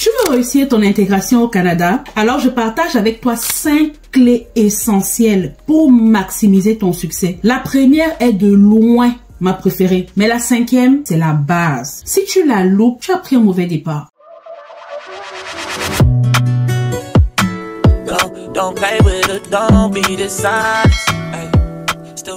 Tu veux réussir ton intégration au Canada? Alors je partage avec toi 5 clés essentielles pour maximiser ton succès. La première est de loin ma préférée, mais la 5e, c'est la base. Si tu la loupes, tu as pris un mauvais départ.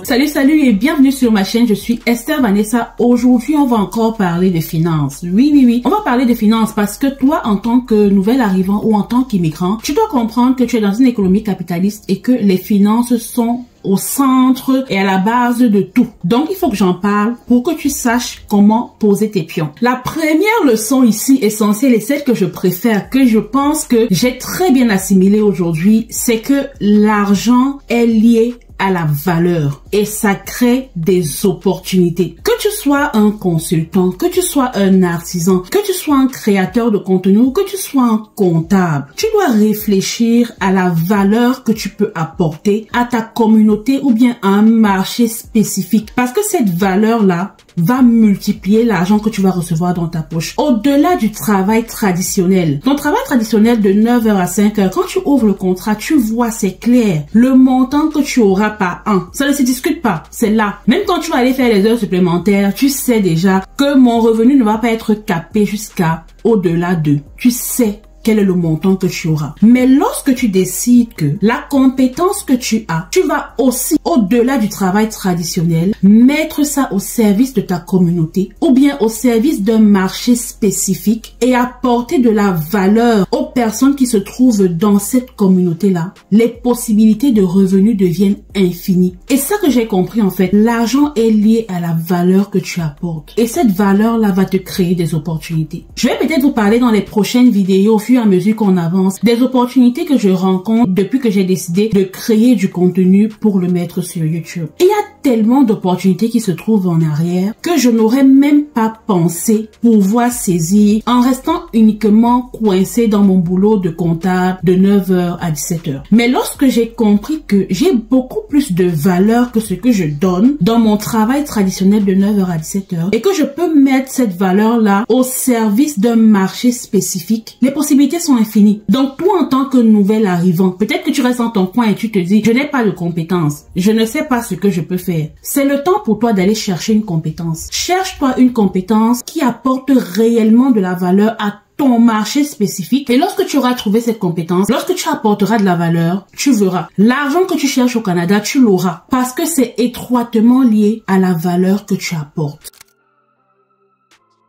Salut et bienvenue sur ma chaîne, je suis Esther Vanessa. Aujourd'hui, on va encore parler de finances. Oui, on va parler de finances parce que toi, en tant que nouvel arrivant ou en tant qu'immigrant, tu dois comprendre que tu es dans une économie capitaliste et que les finances sont au centre et à la base de tout. Donc, il faut que j'en parle pour que tu saches comment poser tes pions. La première leçon ici essentielle et celle que je préfère, que je pense que j'ai très bien assimilée aujourd'hui, c'est que l'argent est lié à la valeur et ça crée des opportunités. Que tu sois un consultant, que tu sois un artisan, que tu sois un créateur de contenu ou que tu sois un comptable, tu dois réfléchir à la valeur que tu peux apporter à ta communauté ou bien à un marché spécifique parce que cette valeur-là va multiplier l'argent que tu vas recevoir dans ta poche. Au-delà du travail traditionnel, ton travail traditionnel de 9h à 5h, quand tu ouvres le contrat, tu vois, c'est clair, le montant que tu auras par an. Ça ne se discute pas, c'est là. Même quand tu vas aller faire les heures supplémentaires, tu sais déjà que mon revenu ne va pas être capé jusqu'à au-delà de. Tu sais quel est le montant que tu auras. Mais lorsque tu décides que la compétence que tu as, tu vas aussi, au-delà du travail traditionnel, mettre ça au service de ta communauté ou bien au service d'un marché spécifique et apporter de la valeur aux personnes qui se trouvent dans cette communauté-là, les possibilités de revenus deviennent infinies. Et ça que j'ai compris en fait, l'argent est lié à la valeur que tu apportes. Et cette valeur-là va te créer des opportunités. Je vais peut-être vous parler dans les prochaines vidéos au fur et à mesure qu'on avance, des opportunités que je rencontre depuis que j'ai décidé de créer du contenu pour le mettre sur YouTube. Il y a tellement d'opportunités qui se trouvent en arrière que je n'aurais même pas pensé pouvoir saisir en restant uniquement coincé dans mon boulot de comptable de 9h à 17h. Mais lorsque j'ai compris que j'ai beaucoup plus de valeur que ce que je donne dans mon travail traditionnel de 9h à 17h et que je peux mettre cette valeur-là au service d'un marché spécifique, les possibilités sont infinies. Donc toi en tant que nouvel arrivant, peut-être que tu restes dans ton coin et tu te dis, je n'ai pas de compétences, je ne sais pas ce que je peux faire. C'est le temps pour toi d'aller chercher une compétence. Cherche-toi une compétence qui apporte réellement de la valeur à ton marché spécifique. Et lorsque tu auras trouvé cette compétence, lorsque tu apporteras de la valeur, tu verras. L'argent que tu cherches au Canada, tu l'auras. Parce que c'est étroitement lié à la valeur que tu apportes.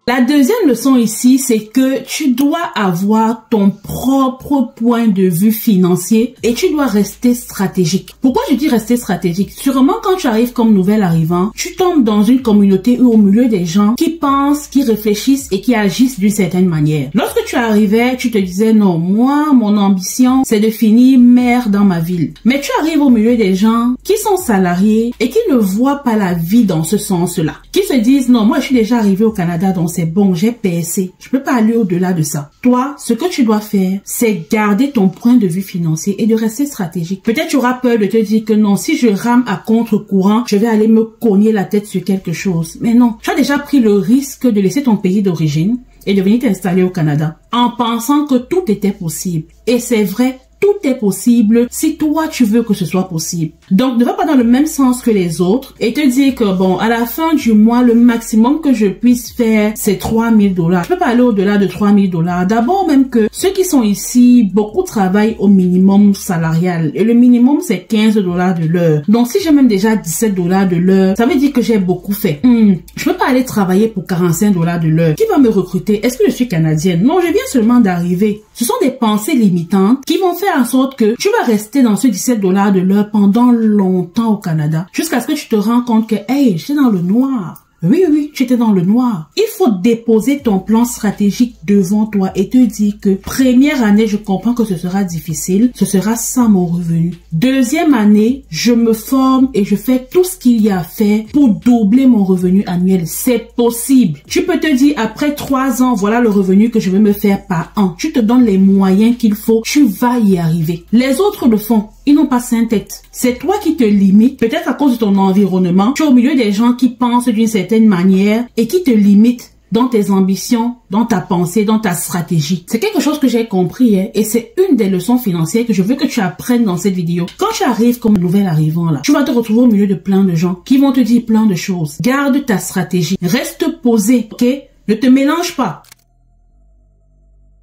La deuxième leçon ici, c'est que tu dois avoir ton propre point de vue financier et tu dois rester stratégique. Pourquoi je dis rester stratégique? Sûrement quand tu arrives comme nouvel arrivant, tu tombes dans une communauté ou au milieu des gens qui pensent, qui réfléchissent et qui agissent d'une certaine manière. Lorsque tu arrivais, tu te disais non, moi, mon ambition, c'est de finir maire dans ma ville. Mais tu arrives au milieu des gens qui sont salariés et qui ne voient pas la vie dans ce sens-là. Qui se disent non, moi je suis déjà arrivé au Canada donc c'est bon, j'ai PSC. Je peux pas aller au-delà de ça. Toi, ce que tu dois faire, c'est garder ton point de vue financier et de rester stratégique. Peut-être tu auras peur de te dire que non, si je rame à contre-courant, je vais aller me cogner la tête sur quelque chose. Mais non, tu as déjà pris le risque de laisser ton pays d'origine et de venir t'installer au Canada en pensant que tout était possible. Et c'est vrai, tout est possible si toi tu veux que ce soit possible. Donc ne va pas dans le même sens que les autres et te dire que bon, à la fin du mois, le maximum que je puisse faire, c'est 3000 $. Je peux pas aller au-delà de 3000 $. D'abord même que ceux qui sont ici, beaucoup travaillent au minimum salarial et le minimum c'est 15 $ de l'heure. Donc si j'ai même déjà 17 $ de l'heure, ça veut dire que j'ai beaucoup fait. Je peux pas aller travailler pour 45 $ de l'heure. Qui va me recruter? Est-ce que je suis canadienne? Non, je viens seulement d'arriver. Ce sont des pensées limitantes qui vont faire en sorte que tu vas rester dans ce 17 $ de l'heure pendant longtemps au Canada jusqu'à ce que tu te rends compte que hey, j'étais dans le noir. Oui, tu étais dans le noir. Il faut déposer ton plan stratégique devant toi et te dire que première année, je comprends que ce sera difficile, ce sera sans mon revenu. Deuxième année, je me forme et je fais tout ce qu'il y a à faire pour doubler mon revenu annuel. C'est possible. Tu peux te dire, après 3 ans, voilà le revenu que je vais me faire par an. Tu te donnes les moyens qu'il faut, tu vas y arriver. Les autres le font. Ils n'ont pas 5 têtes. C'est toi qui te limites, peut-être à cause de ton environnement. Tu es au milieu des gens qui pensent d'une certaine manière et qui te limitent dans tes ambitions, dans ta pensée, dans ta stratégie. C'est quelque chose que j'ai compris, hein, et c'est une des leçons financières que je veux que tu apprennes dans cette vidéo. Quand tu arrives comme nouvel arrivant là, tu vas te retrouver au milieu de plein de gens qui vont te dire plein de choses. Garde ta stratégie. Reste posé, ok? Ne te mélange pas.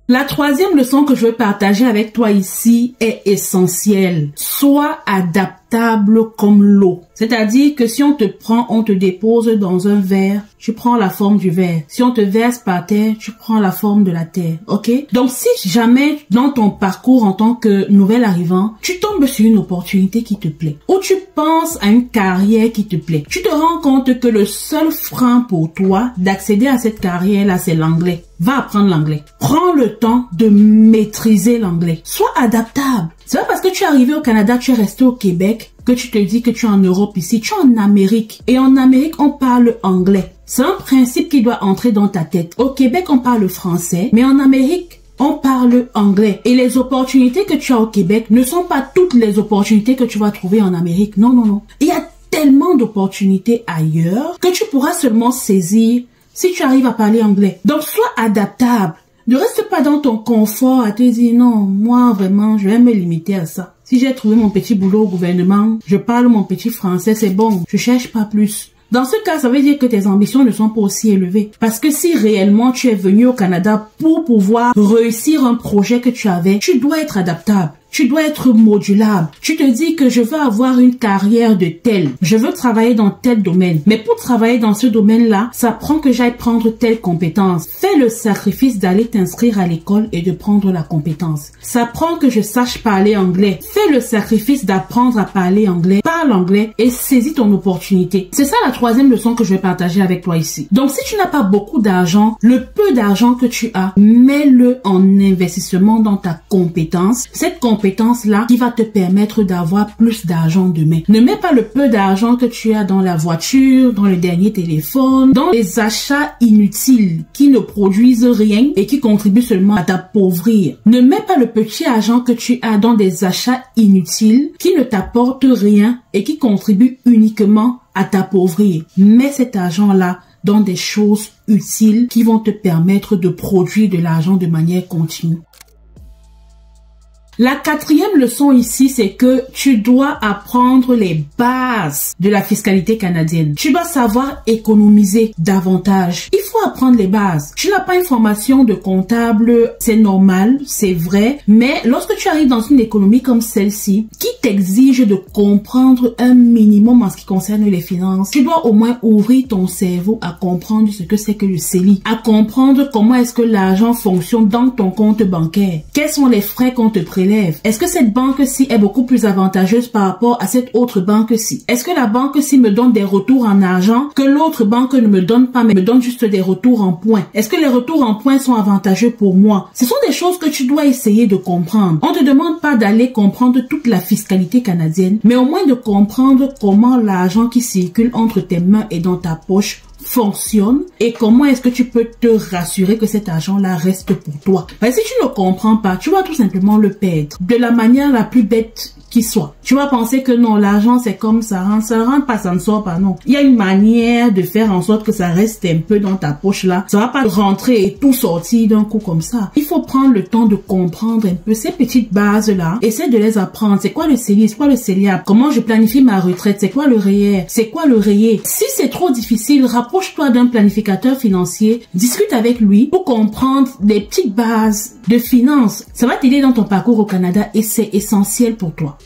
La troisième leçon que je veux partager avec toi ici est essentielle. Sois adaptable comme l'eau. C'est-à-dire que si on te prend, on te dépose dans un verre, tu prends la forme du verre. Si on te verse par terre, tu prends la forme de la terre. Ok? Donc si jamais dans ton parcours en tant que nouvel arrivant, tu tombes sur une opportunité qui te plaît, ou tu penses à une carrière qui te plaît, tu te rends compte que le seul frein pour toi d'accéder à cette carrière-là, c'est l'anglais. Va apprendre l'anglais. Prends le temps de maîtriser l'anglais. Sois adaptable. C'est pas parce que tu es arrivé au Canada, tu es resté au Québec, que tu te dis que tu es en Europe ici. Tu es en Amérique. Et en Amérique, on parle anglais. C'est un principe qui doit entrer dans ta tête. Au Québec, on parle français, mais en Amérique, on parle anglais. Et les opportunités que tu as au Québec ne sont pas toutes les opportunités que tu vas trouver en Amérique. Non, non, non. Il y a tellement d'opportunités ailleurs que tu pourras seulement saisir si tu arrives à parler anglais. Donc, sois adaptable. Ne reste pas dans ton confort à te dire non, moi vraiment, je vais me limiter à ça. Si j'ai trouvé mon petit boulot au gouvernement, je parle mon petit français, c'est bon, je cherche pas plus. Dans ce cas, ça veut dire que tes ambitions ne sont pas aussi élevées. Parce que si réellement tu es venu au Canada pour pouvoir réussir un projet que tu avais, tu dois être adaptable. Tu dois être modulable. Tu te dis que je veux avoir une carrière de tel. Je veux travailler dans tel domaine. Mais pour travailler dans ce domaine-là, ça prend que j'aille prendre telle compétence. Fais le sacrifice d'aller t'inscrire à l'école et de prendre la compétence. Ça prend que je sache parler anglais. Fais le sacrifice d'apprendre à parler anglais. Parle anglais et saisis ton opportunité. C'est ça la troisième leçon que je vais partager avec toi ici. Donc si tu n'as pas beaucoup d'argent, le peu d'argent que tu as, mets-le en investissement dans ta compétence. Cette compétence-là qui va te permettre d'avoir plus d'argent demain. Ne mets pas le peu d'argent que tu as dans la voiture, dans le dernier téléphone, dans les achats inutiles qui ne produisent rien et qui contribuent seulement à t'appauvrir. Ne mets pas le petit argent que tu as dans des achats inutiles qui ne t'apportent rien et qui contribuent uniquement à t'appauvrir. Mets cet argent-là dans des choses utiles qui vont te permettre de produire de l'argent de manière continue. La quatrième leçon ici, c'est que tu dois apprendre les bases de la fiscalité canadienne. Tu dois savoir économiser davantage. Il faut apprendre les bases. Tu n'as pas une formation de comptable, c'est normal, c'est vrai, mais lorsque tu arrives dans une économie comme celle-ci, qui t'exige de comprendre un minimum en ce qui concerne les finances, tu dois au moins ouvrir ton cerveau à comprendre ce que c'est que le CELI, à comprendre comment est-ce que l'argent fonctionne dans ton compte bancaire. Quels sont les frais qu'on te prélève? Est-ce que cette banque-ci est beaucoup plus avantageuse par rapport à cette autre banque-ci? Est-ce que la banque-ci me donne des retours en argent que l'autre banque ne me donne pas, mais me donne juste des retours en points? Est-ce que les retours en points sont avantageux pour moi? Ce sont des choses que tu dois essayer de comprendre. On ne te demande pas d'aller comprendre toute la fiscalité canadienne, mais au moins de comprendre comment l'argent qui circule entre tes mains et dans ta poche fonctionne et comment est-ce que tu peux te rassurer que cet argent-là reste pour toi. Parce que si tu ne comprends pas, tu vas tout simplement le perdre de la manière la plus bête qui soit. Tu vas penser que non, l'argent c'est comme ça rentre pas, ça ne sort pas, non. Il y a une manière de faire en sorte que ça reste un peu dans ta poche là. Ça va pas rentrer et tout sortir d'un coup comme ça. Il faut prendre le temps de comprendre un peu ces petites bases là. Essaie de les apprendre. C'est quoi le CELI? C'est quoi le CELIAP? Comment je planifie ma retraite? C'est quoi le REER? C'est quoi le REER? Si c'est trop difficile, rapproche-toi d'un planificateur financier. Discute avec lui pour comprendre des petites bases de finances. Ça va t'aider dans ton parcours au Canada et c'est essentiel pour toi.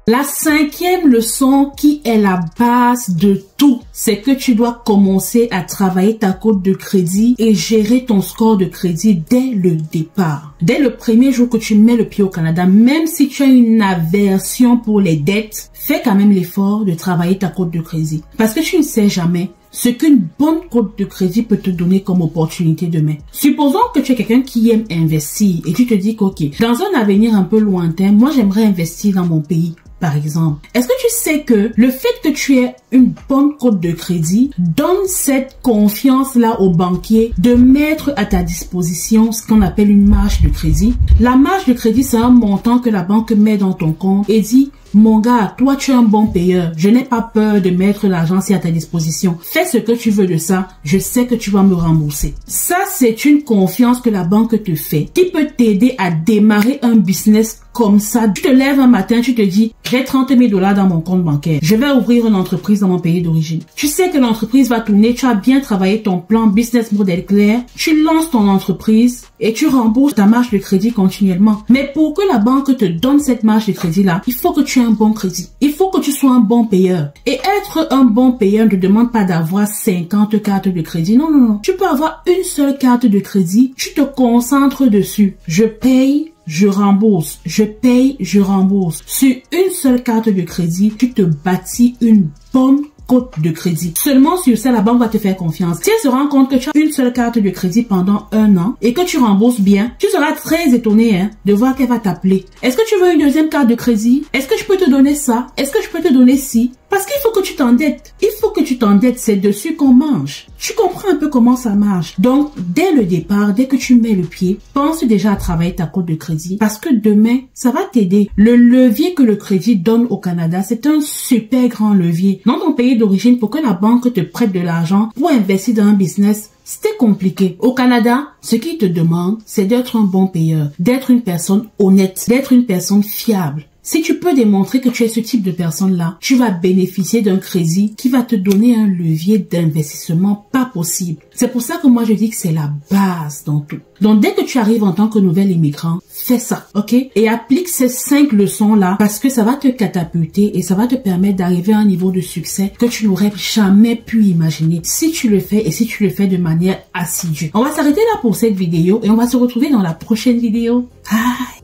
La cinquième leçon qui est la base de tout, c'est que tu dois commencer à travailler ta cote de crédit et gérer ton score de crédit dès le départ. Dès le premier jour que tu mets le pied au Canada, même si tu as une aversion pour les dettes, fais quand même l'effort de travailler ta cote de crédit. Parce que tu ne sais jamais ce qu'une bonne cote de crédit peut te donner comme opportunité demain. Supposons que tu es quelqu'un qui aime investir et tu te dis qu'ok, dans un avenir un peu lointain, moi j'aimerais investir dans mon pays. Par exemple, est-ce que tu sais que le fait que tu aies une bonne cote de crédit, donne cette confiance-là au banquier de mettre à ta disposition ce qu'on appelle une marge de crédit. La marge de crédit, c'est un montant que la banque met dans ton compte et dit: mon gars, toi tu es un bon payeur, je n'ai pas peur de mettre l'argent à ta disposition. Fais ce que tu veux de ça, je sais que tu vas me rembourser. Ça, c'est une confiance que la banque te fait, qui peut t'aider à démarrer un business comme ça. Tu te lèves un matin, tu te dis: j'ai 30 000 $ dans mon compte bancaire, je vais ouvrir une entreprise dans mon pays d'origine. Tu sais que l'entreprise va tourner, tu as bien travaillé ton plan business model clair, tu lances ton entreprise et tu rembourses ta marge de crédit continuellement. Mais pour que la banque te donne cette marge de crédit-là, il faut que tu aies un bon crédit. Il faut que tu sois un bon payeur. Et être un bon payeur ne demande pas d'avoir 50 cartes de crédit. Non, non, non. Tu peux avoir une seule carte de crédit. Tu te concentres dessus. Je paye, je rembourse. Je paye, je rembourse. Sur une seule carte de crédit, tu te bâtis une bonne cote de crédit. Seulement sur ça, la banque va te faire confiance. Si elle se rend compte que tu as une seule carte de crédit pendant 1 an et que tu rembourses bien, tu seras très étonné de voir qu'elle va t'appeler. Est-ce que tu veux une deuxième carte de crédit? Est-ce que je peux te donner ça? Est-ce que je peux te donner ci? Parce qu'il faut que tu t'endettes. Il faut que tu t'endettes. C'est dessus qu'on mange. Tu comprends un peu comment ça marche. Donc, dès le départ, dès que tu mets le pied, pense déjà à travailler ta cote de crédit parce que demain, ça va t'aider. Le levier que le crédit donne au Canada, c'est un super grand levier. Dans ton pays d'origine, pour que la banque te prête de l'argent pour investir dans un business, c'était compliqué. Au Canada, ce qu'ils te demandent, c'est d'être un bon payeur, d'être une personne honnête, d'être une personne fiable. Si tu peux démontrer que tu es ce type de personne-là, tu vas bénéficier d'un crédit qui va te donner un levier d'investissement pas possible. C'est pour ça que moi je dis que c'est la base dans tout. Donc dès que tu arrives en tant que nouvel immigrant, fais ça, ok? Et applique ces 5 leçons-là parce que ça va te catapulter et ça va te permettre d'arriver à un niveau de succès que tu n'aurais jamais pu imaginer si tu le fais et si tu le fais de manière assidue. On va s'arrêter là pour cette vidéo et on va se retrouver dans la prochaine vidéo. Bye!